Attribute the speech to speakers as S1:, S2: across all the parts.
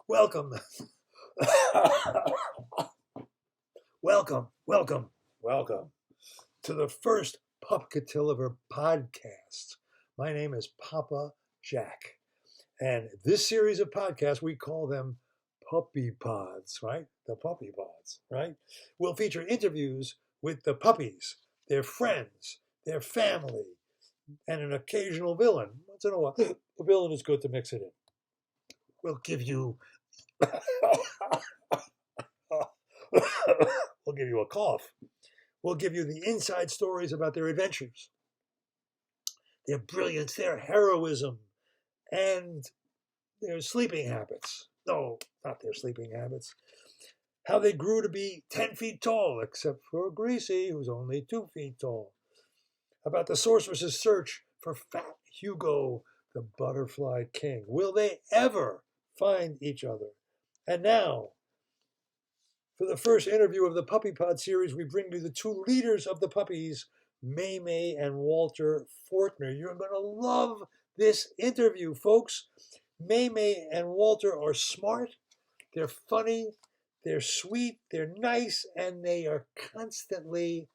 S1: Welcome. welcome to the first Pup Cotilliver podcast. My name is Papa Jack. And this series of podcasts, we call them Puppy Pods, right? The Puppy Pods, right? Will feature interviews with the puppies, their friends, their family, and an occasional villain. Once in a while, a villain is good to mix it in. We'll give you we'll give you a cough. We'll give you the inside stories about their adventures, their brilliance, their heroism, and their sleeping habits. No, not their sleeping habits. How they grew to be 10 feet tall, except for Greasy, who's only 2 feet tall. About the sorceress's search for Fat Hugo, the Butterfly King. Will they ever find each other? And now, for the first interview of the Puppy Pod series, we bring you the two leaders of the puppies, May and Walter Fortner. You're going to love this interview, folks. May and Walter are smart, they're funny, they're sweet, they're nice, and they are constantly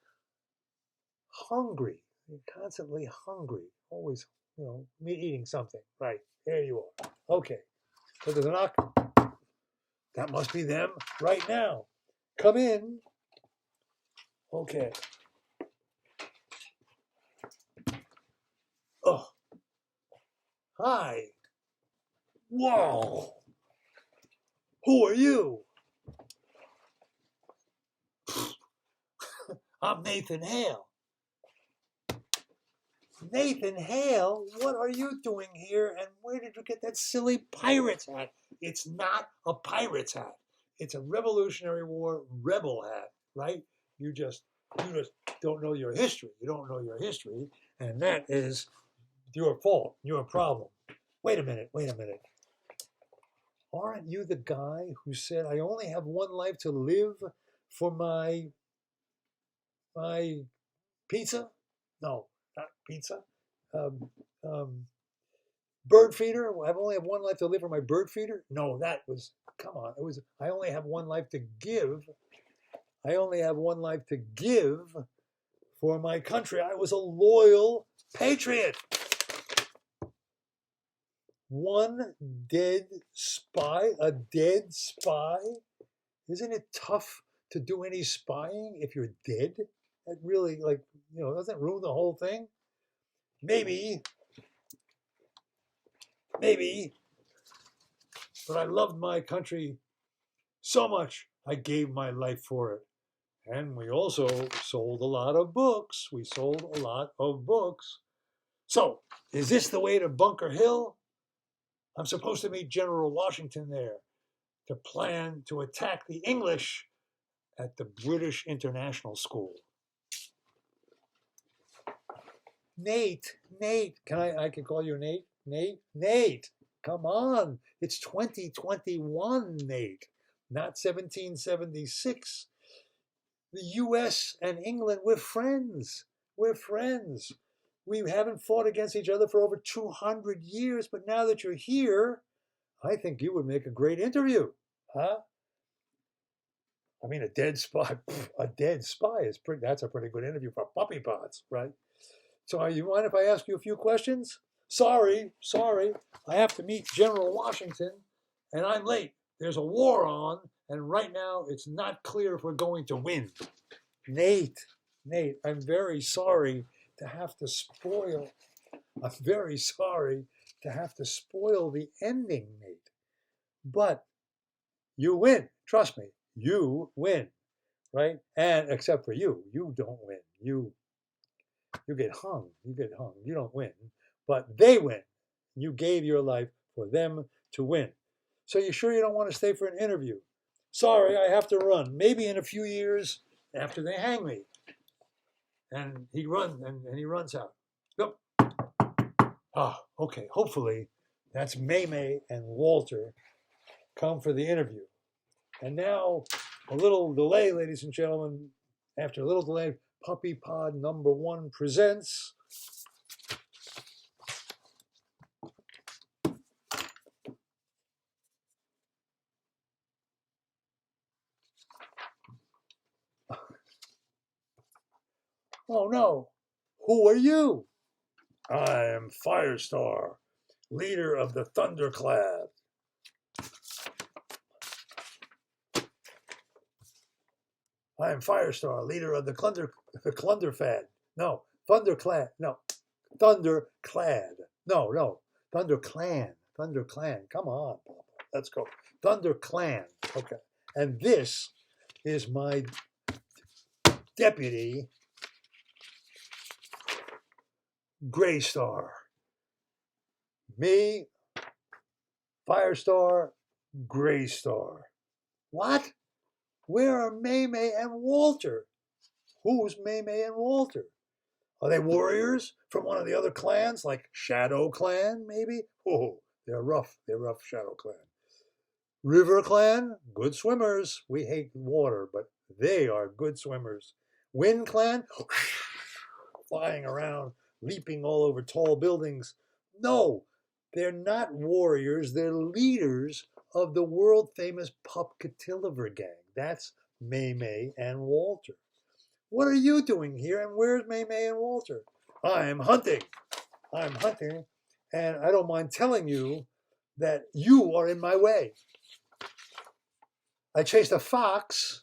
S1: hungry. They're constantly hungry, always, eating something. Right, there you are. Okay, so there's a knock. That must be them right now. Come in. Okay. Oh. Hi. Whoa. Who are you? I'm Nathan Hale. Nathan Hale? What are you doing here? And where did you get that silly pirate's hat? It's not a pirate's hat. It's a Revolutionary War rebel hat, right? You just don't know your history. You don't know your history, and that is your fault, your problem. Wait a minute. Aren't you the guy who said, I only have one life to live for my pizza? No, not pizza. Bird feeder? I only have one life to live for my bird feeder? No, come on. It was, I only have one life to give. I only have one life to give for my country. I was a loyal patriot. One dead spy? A dead spy? Isn't it tough to do any spying if you're dead? That really, doesn't ruin the whole thing? Maybe. But I loved my country so much, I gave my life for it. And we also sold a lot of books. So, is this the way to Bunker Hill? I'm supposed to meet General Washington there to plan to attack the English at the British International School. Nate, I can call you Nate? Nate, come on. It's 2021, Nate, not 1776. The U.S. and England, we're friends. We haven't fought against each other for over 200 years, but now that you're here, I think you would make a great interview, huh? I mean, a dead spy is that's a pretty good interview for Puppy Pods, right? So you mind if I ask you a few questions? Sorry, I have to meet General Washington, and I'm late. There's a war on, and right now it's not clear if we're going to win. Nate, I'm very sorry to have to spoil the ending, Nate. But you win. Trust me, you win, right? And except for you don't win. You get hung. You don't win, but they win. You gave your life for them to win. So you sure you don't want to stay for an interview? Sorry, I have to run. Maybe in a few years after they hang me. And he runs out. Yep. Okay. Hopefully that's May and Walter come for the interview. And now a little delay, ladies and gentlemen. After a little delay, Puppy Pod number 1 presents Oh no, who are you? I am Firestar, leader of the Thunderclad. I am Firestar, leader of the Clunderfad. No, Thunderclad. No, Thunderclad. No, Thunderclan. Thunderclan. Come on, Papa. Let's go. Thunderclan. Okay. And this is my deputy, Graystar. Me, Firestar, Graystar. What? Where are Maymay and Walter? Who's Maymay and Walter? Are they warriors from one of the other clans, like Shadow Clan, maybe? Oh, they're rough. They're rough, Shadow Clan. River Clan, good swimmers. We hate water, but they are good swimmers. Wind Clan, flying around, leaping all over tall buildings. No, they're not warriors. They're leaders of the world-famous Pup-Catiliver gang. That's Maymay and Walter. What are you doing here, and where's Maymay and Walter? I'm hunting. I'm hunting, and I don't mind telling you that you are in my way. I chased a fox.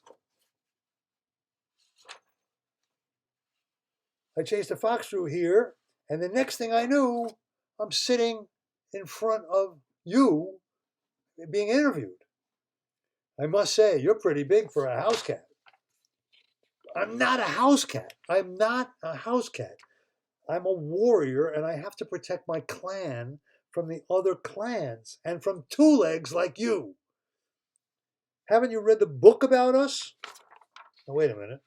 S1: I chased a fox through here, and the next thing I knew, I'm sitting in front of you being interviewed. I must say, you're pretty big for a house cat. I'm not a house cat. I'm not a house cat. I'm a warrior, and I have to protect my clan from the other clans and from two legs like you. Haven't you read the book about us? Now, wait a minute.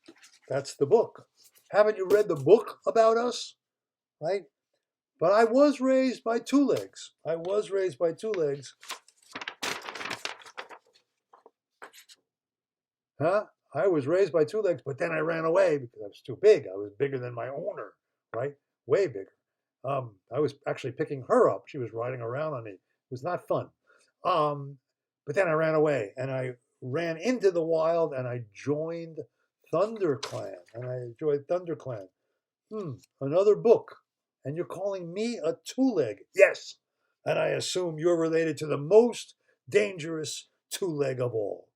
S1: That's the book. Haven't you read the book about us? Right? But I was raised by two legs. I was raised by two legs. I was raised by two legs, but then I ran away because I was too big. I was bigger than my owner, right? Way bigger. I was actually picking her up. She was riding around on me. It was not fun. But then I ran away, and I ran into the wild, and I joined ThunderClan. Another book. And you're calling me a two-leg. Yes. And I assume you're related to the most dangerous two-leg of all.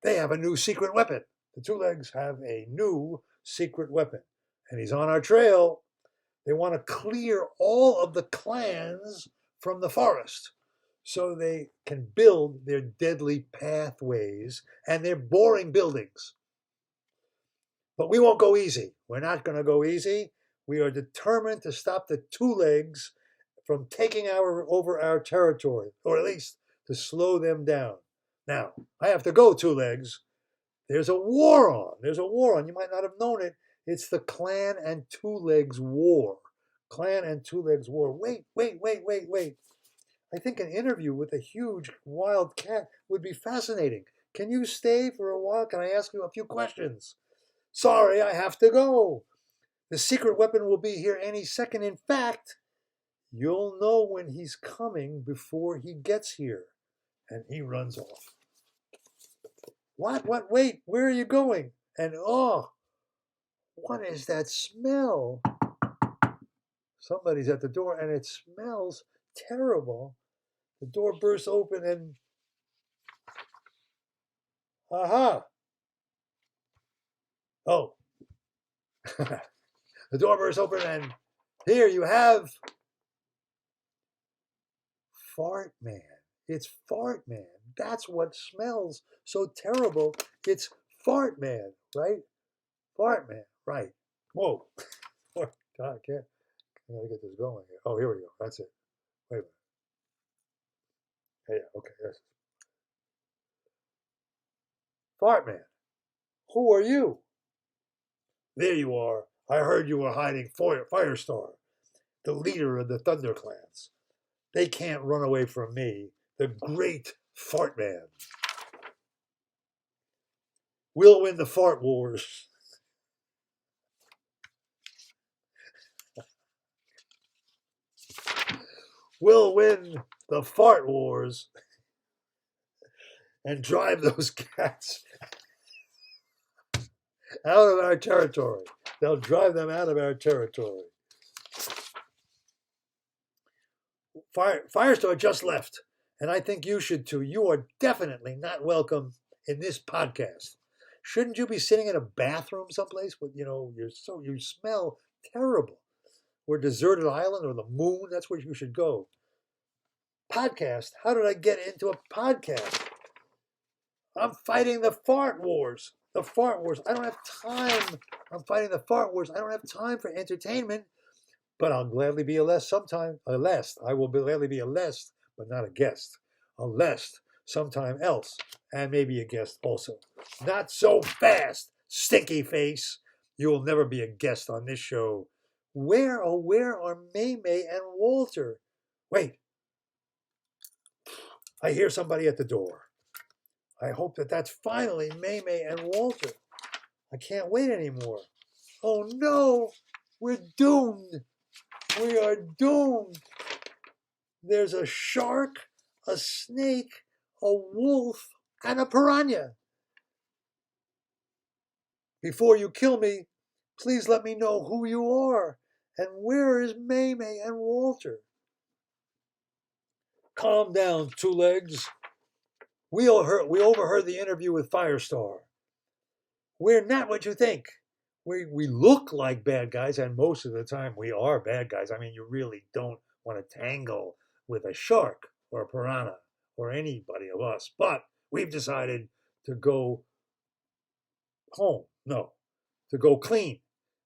S1: They have a new secret weapon. The two legs have a new secret weapon. And he's on our trail. They want to clear all of the clans from the forest so they can build their deadly pathways and their boring buildings. But we won't go easy. We're not going to go easy. We are determined to stop the two legs from taking over our territory, or at least to slow them down. Now, I have to go, two legs. There's a war on. You might not have known it. It's the Clan and Two Legs War. Clan and Two Legs War. Wait. I think an interview with a huge wild cat would be fascinating. Can you stay for a while? Can I ask you a few questions? Sorry, I have to go. The secret weapon will be here any second. In fact, you'll know when he's coming before he gets here. And he runs off. What? Wait, where are you going? And what is that smell? Somebody's at the door, and it smells terrible. The door bursts open, and aha! Oh. The door bursts open, and here you have Fart Man. It's Fart Man. That's what smells so terrible. It's Fart Man, right? Fart Man, right. Whoa. God, I gotta get this going here. Oh, here we go. That's it. Wait a minute. Yeah, okay, yes. Fart Man, who are you? There you are. I heard you were hiding Firestar, the leader of the Thunder Clans. They can't run away from me, the great Fart Man. We'll win the fart wars. We'll win the fart wars and drive those cats out of our territory. They'll drive them out of our territory. Firestar just left, and I think you should too. You are definitely not welcome in this podcast. Shouldn't you be sitting in a bathroom someplace? With you smell terrible. Or a deserted island or the moon. That's where you should go. Podcast. How did I get into a podcast? I'm fighting the fart wars. The fart wars. I don't have time. I'm fighting the fart wars. I don't have time for entertainment. But I'll gladly be a lest sometime. A lest. I will gladly be a lest, but not a guest. A lest sometime else. And maybe a guest also. Not so fast, stinky face. You will never be a guest on this show. Where are May and Walter? Wait. I hear somebody at the door. I hope that's finally May and Walter. I can't wait anymore. Oh no, we're doomed. We are doomed. There's a shark, a snake, a wolf, and a piranha. Before you kill me, please let me know who you are and where is May and Walter. Calm down, Two Legs. We overheard the interview with Firestar. We're not what you think. We look like bad guys, and most of the time we are bad guys. I mean, you really don't want to tangle with a shark or a piranha or anybody of us. But we've decided to go home. No, to go clean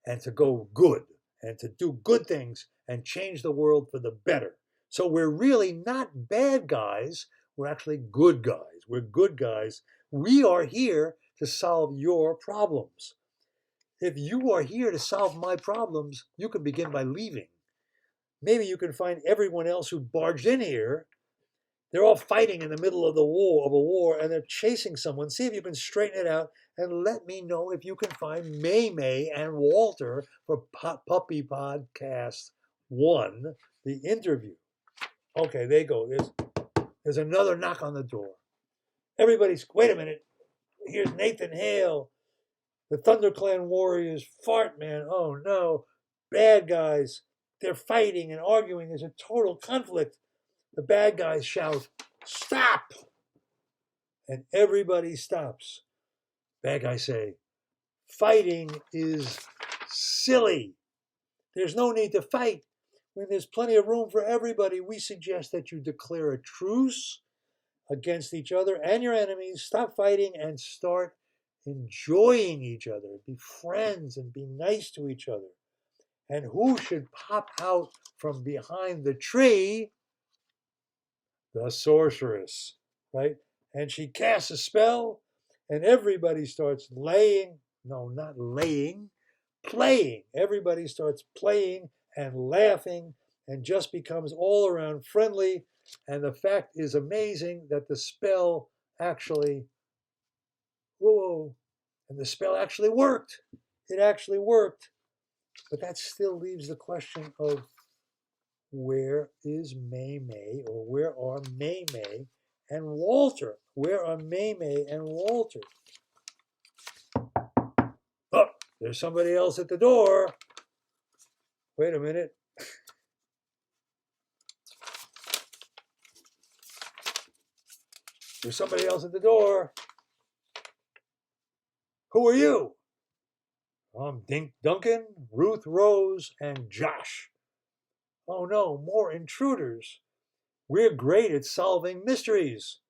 S1: and to go good and to do good things and change the world for the better. So we're really not bad guys. We're actually good guys. We're good guys. We are here to solve your problems. If you are here to solve my problems, you can begin by leaving. Maybe you can find everyone else who barged in here. They're all fighting in the middle of a war, and they're chasing someone. See if you can straighten it out, and let me know if you can find May and Walter for Puppy Podcast 1, the interview. Okay, there you go. There's another knock on the door. Wait a minute. Here's Nathan Hale. The ThunderClan Warriors fart, man. Oh no. Bad guys. They're fighting and arguing. There's a total conflict. The bad guys shout, "Stop!" And everybody stops. Bad guys say, "Fighting is silly. There's no need to fight. When there's plenty of room for everybody, we suggest that you declare a truce against each other and your enemies. Stop fighting and start enjoying each other. Be friends and be nice to each other." And who should pop out from behind the tree? The sorceress, right? And she casts a spell, and everybody starts playing. Everybody starts playing and laughing and just becomes all around friendly. And the fact is amazing that the spell actually, and the spell actually worked. It actually worked. But that still leaves the question of where is May, or where are May and Walter? Where are May and Walter? Oh, there's somebody else at the door. Wait a minute. There's somebody else at the door. Who are you? I'm Duncan, Ruth Rose, and Josh. Oh no, more intruders. We're great at solving mysteries.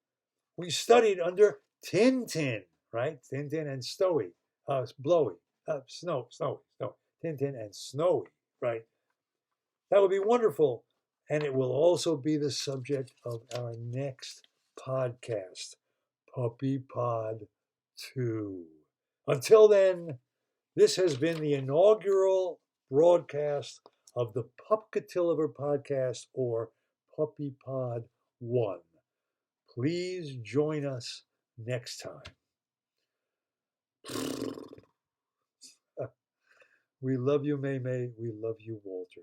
S1: We studied under Tintin, right? Tintin and Snowy. Snowy. Tintin and Snowy, right? That would be wonderful. And it will also be the subject of our next podcast, Puppy Pod 2. Until then, this has been the inaugural broadcast of the Pupkatiliver Podcast, or Puppy Pod 1. Please join us next time. We love you, May. We love you, Walter.